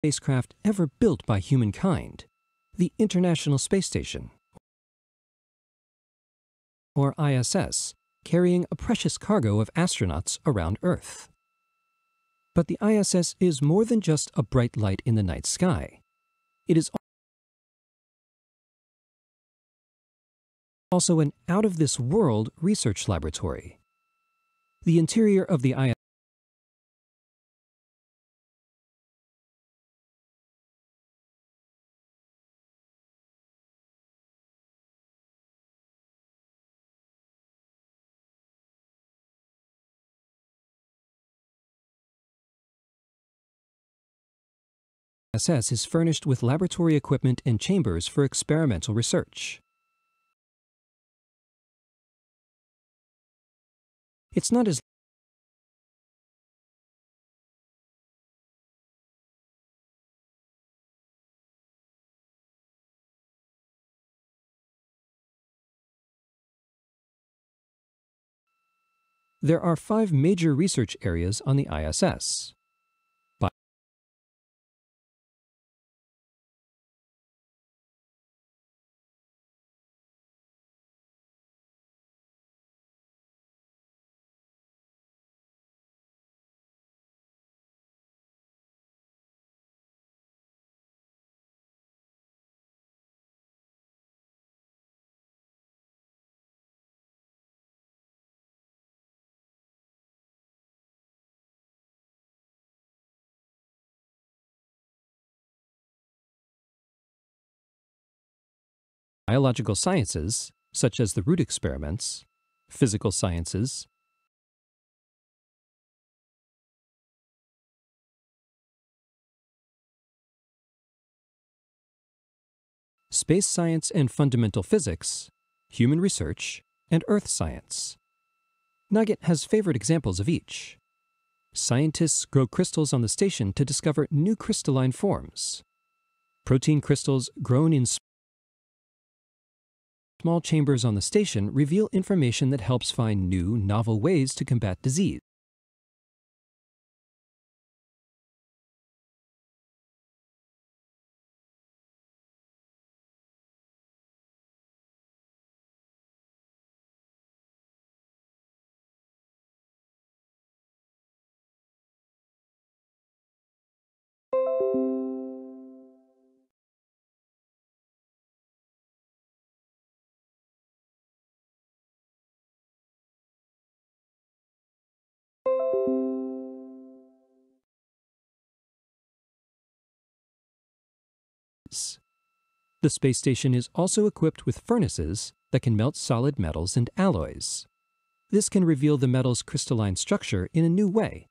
spacecraft ever built by humankind, the International Space Station, or ISS, carrying a precious cargo of astronauts around Earth. But the ISS is more than just a bright light in the night sky. It is also an out-of-this-world research laboratory. The interior of the ISS is furnished with laboratory equipment and chambers for experimental research. It's not as There are 5 major research areas on the ISS. Biological sciences, such as the root experiments, physical sciences, space science and fundamental physics, human research, and earth science. Nugget has favored examples of each. Scientists grow crystals on the station to discover new crystalline forms. Protein crystals grown in small chambers on the station reveal information that helps find new, novel ways to combat disease. The space station is also equipped with furnaces that can melt solid metals and alloys. This can reveal the metal's crystalline structure in a new way.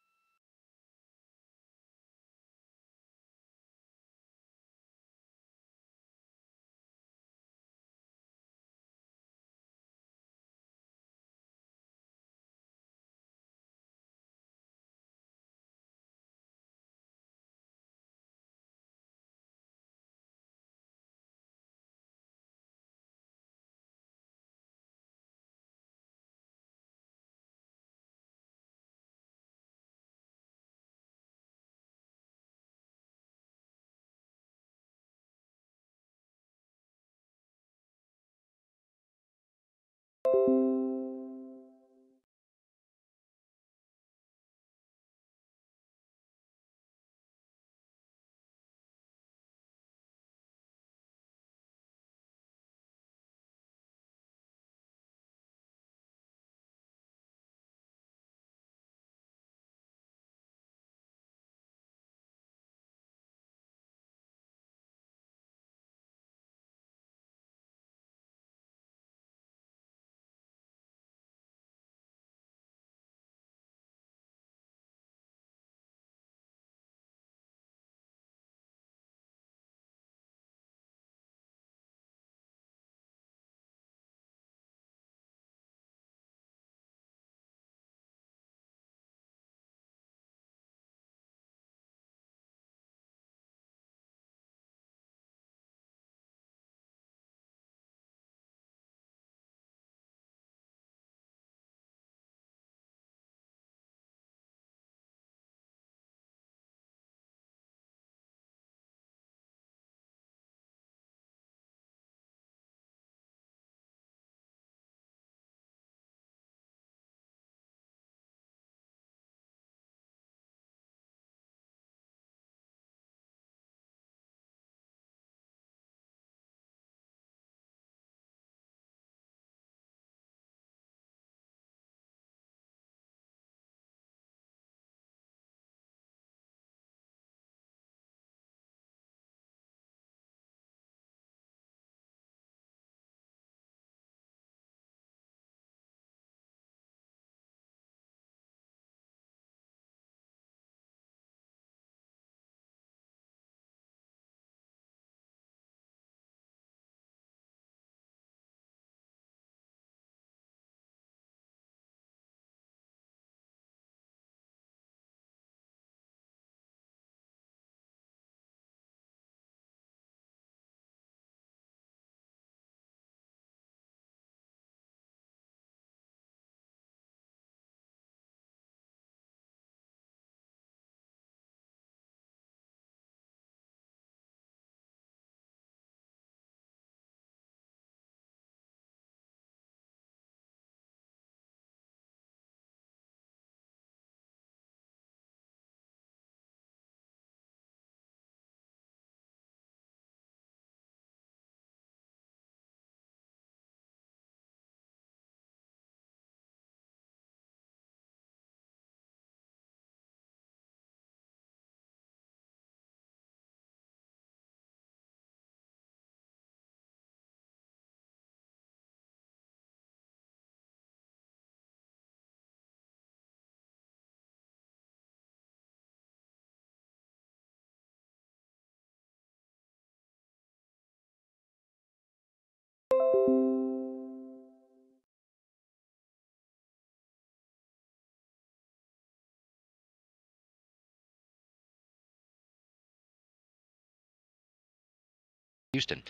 Houston,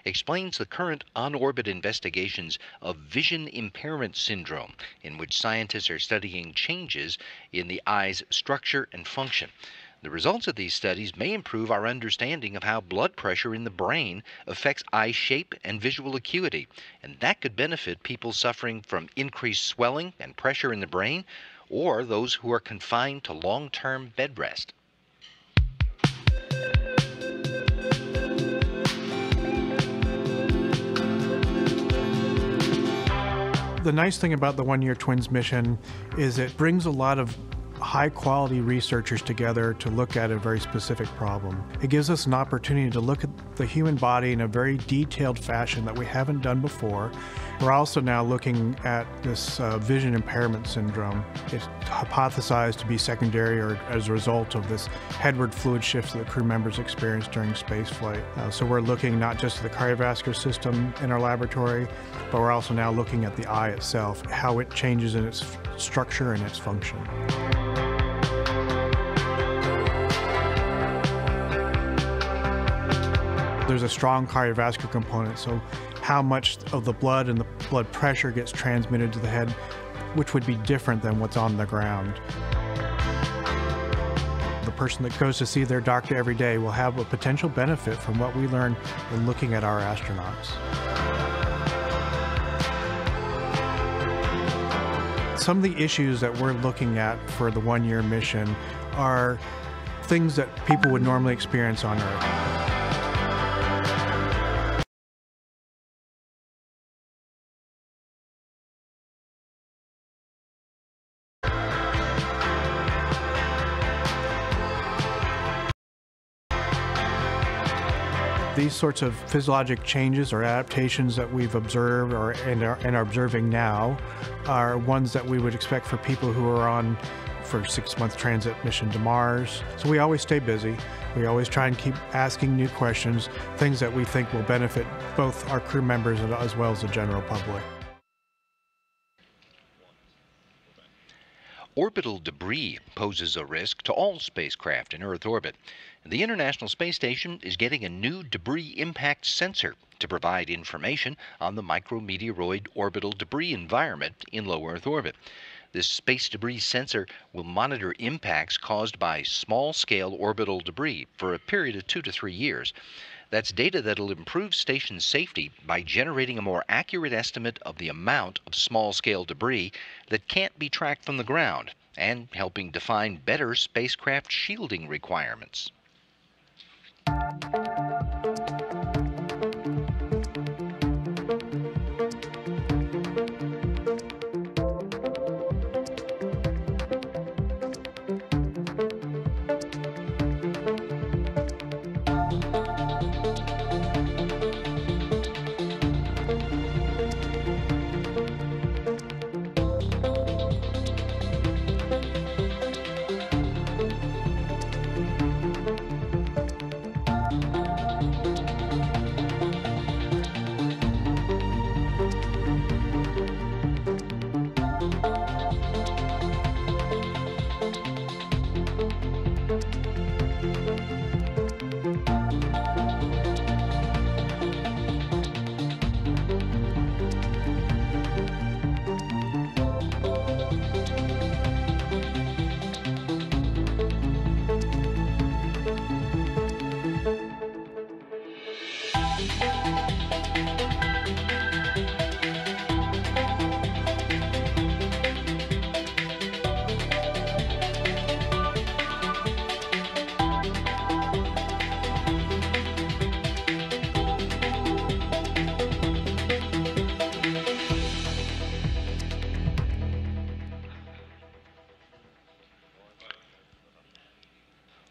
explains the current on-orbit investigations of vision impairment syndrome, in which scientists are studying changes in the eye's structure and function. The results of these studies may improve our understanding of how blood pressure in the brain affects eye shape and visual acuity, and that could benefit people suffering from increased swelling and pressure in the brain, or those who are confined to long-term bed rest. The nice thing about the One Year Twins mission is it brings a lot of high-quality researchers together to look at a very specific problem. It gives us an opportunity to look at the human body in a very detailed fashion that we haven't done before. We're also now looking at this vision impairment syndrome. It's hypothesized to be secondary or as a result of this headward fluid shift that the crew members experience during spaceflight. So we're looking not just at the cardiovascular system in our laboratory, but we're also now looking at the eye itself, how it changes in its structure and its function. There's a strong cardiovascular component, so how much of the blood and the blood pressure gets transmitted to the head, which would be different than what's on the ground. The person that goes to see their doctor every day will have a potential benefit from what we learn in looking at our astronauts. Some of the issues that we're looking at for the one-year mission are things that people would normally experience on Earth. These sorts of physiologic changes or adaptations that we've observed and are observing now are ones that we would expect for people who are on for a 6-month transit mission to Mars. So we always stay busy. We always try and keep asking new questions, things that we think will benefit both our crew members as well as the general public. Orbital debris poses a risk to all spacecraft in Earth orbit. The International Space Station is getting a new debris impact sensor to provide information on the micrometeoroid orbital debris environment in low Earth orbit. This space debris sensor will monitor impacts caused by small-scale orbital debris for a period of 2 to 3 years. That's data that'll improve station safety by generating a more accurate estimate of the amount of small-scale debris that can't be tracked from the ground, and helping define better spacecraft shielding requirements.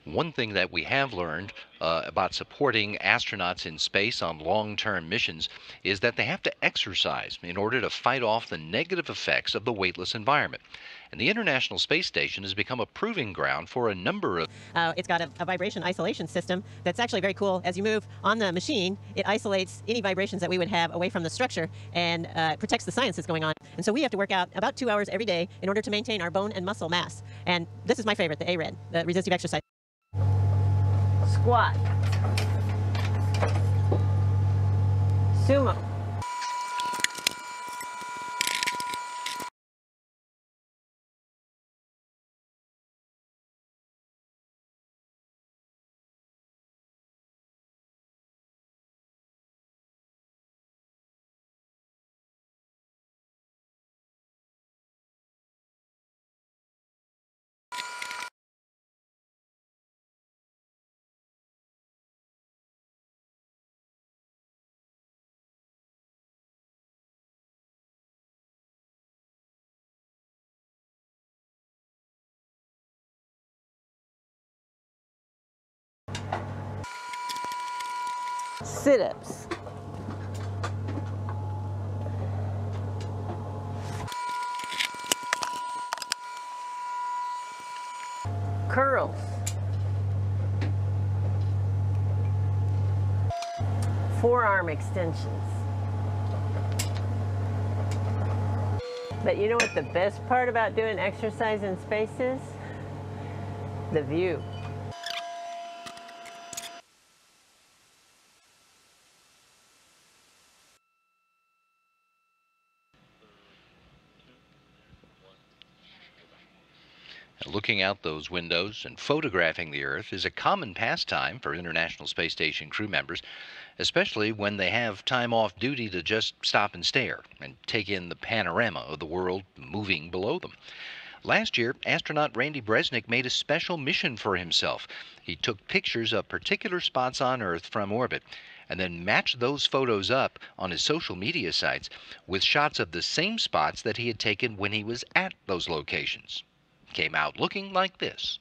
One thing that we have learned about supporting astronauts in space on long-term missions is that they have to exercise in order to fight off the negative effects of the weightless environment. And the International Space Station has become a proving ground for a number of... It's got a vibration isolation system that's actually very cool. As you move on the machine, it isolates any vibrations that we would have away from the structure and protects the science that's going on. And so we have to work out about 2 hours every day in order to maintain our bone and muscle mass. And this is my favorite, the ARED, the resistive exercise. Squat. Sumo. Sit-ups. Curls. Forearm extensions. But you know what the best part about doing exercise in space is? The view. Looking out those windows and photographing the Earth is a common pastime for International Space Station crew members, especially when they have time off duty to just stop and stare and take in the panorama of the world moving below them. Last year, astronaut Randy Bresnik made a special mission for himself. He took pictures of particular spots on Earth from orbit and then matched those photos up on his social media sites with shots of the same spots that he had taken when he was at those locations. Came out looking like this.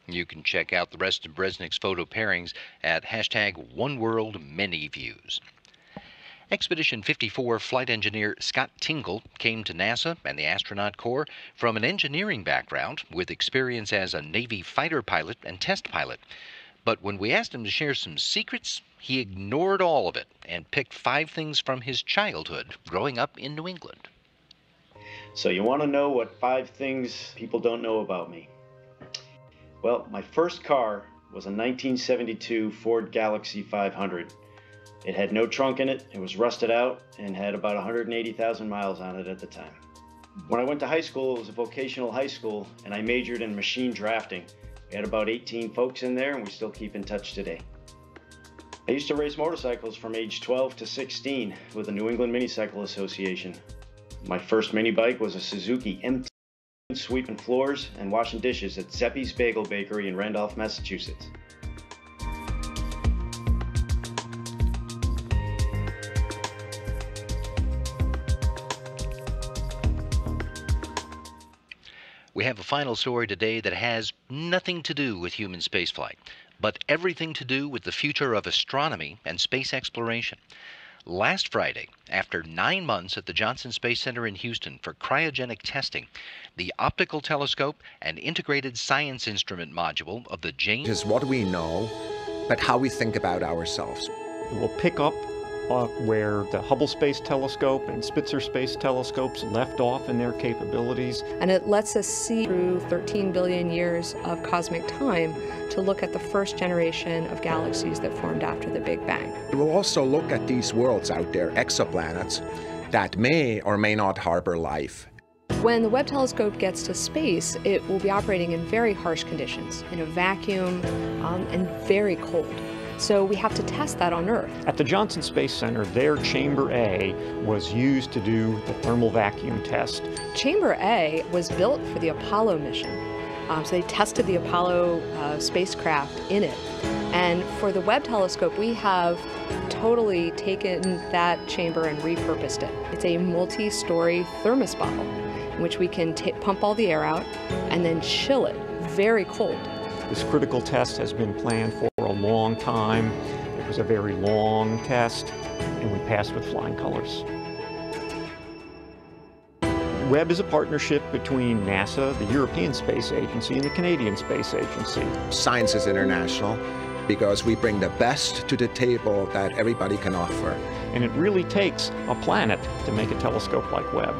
You can check out the rest of Bresnik's photo pairings at #OneWorldManyViews. Expedition 54 flight engineer Scott Tingle came to NASA and the Astronaut Corps from an engineering background with experience as a Navy fighter pilot and test pilot. But when we asked him to share some secrets, he ignored all of it and picked 5 things from his childhood growing up in New England. So you want to know what 5 things people don't know about me? Well, my first car was a 1972 Ford Galaxie 500. It had no trunk in it, it was rusted out, and had about 180,000 miles on it at the time. When I went to high school, it was a vocational high school, and I majored in machine drafting. We had about 18 folks in there, and we still keep in touch today. I used to race motorcycles from age 12 to 16 with the New England Minicycle Association. My first mini bike was a Suzuki MT, sweeping floors and washing dishes at Zeppi's Bagel Bakery in Randolph, Massachusetts. We have a final story today that has nothing to do with human spaceflight, but everything to do with the future of astronomy and space exploration. Last Friday, after 9 months at the Johnson Space Center in Houston for cryogenic testing, the optical telescope and integrated science instrument module of the James... Is what we know, but how we think about ourselves. It will pick up where the Hubble Space Telescope and Spitzer Space Telescopes left off in their capabilities. And it lets us see through 13 billion years of cosmic time to look at the first generation of galaxies that formed after the Big Bang. We'll also look at these worlds out there, exoplanets, that may or may not harbor life. When the Webb Telescope gets to space, it will be operating in very harsh conditions, in a vacuum and very cold. So we have to test that on Earth. At the Johnson Space Center, their Chamber A was used to do the thermal vacuum test. Chamber A was built for the Apollo mission. So they tested the Apollo spacecraft in it. And for the Webb Telescope, we have totally taken that chamber and repurposed it. It's a multi-story thermos bottle in which we can pump all the air out and then chill it very cold. This critical test has been planned for a long time. It was a very long test, and we passed with flying colors. Webb is a partnership between NASA, the European Space Agency, and the Canadian Space Agency. Science is international because we bring the best to the table that everybody can offer. And it really takes a planet to make a telescope like Webb.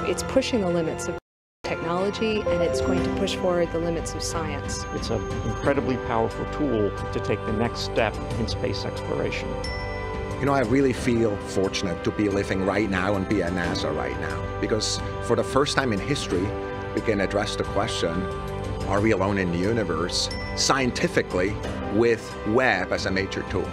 It's pushing the limits of technology, and it's going to push forward the limits of science. It's an incredibly powerful tool to take the next step in space exploration. You know, I really feel fortunate to be living right now and be at NASA right now, because for the first time in history, we can address the question, are we alone in the universe, scientifically, with Webb as a major tool.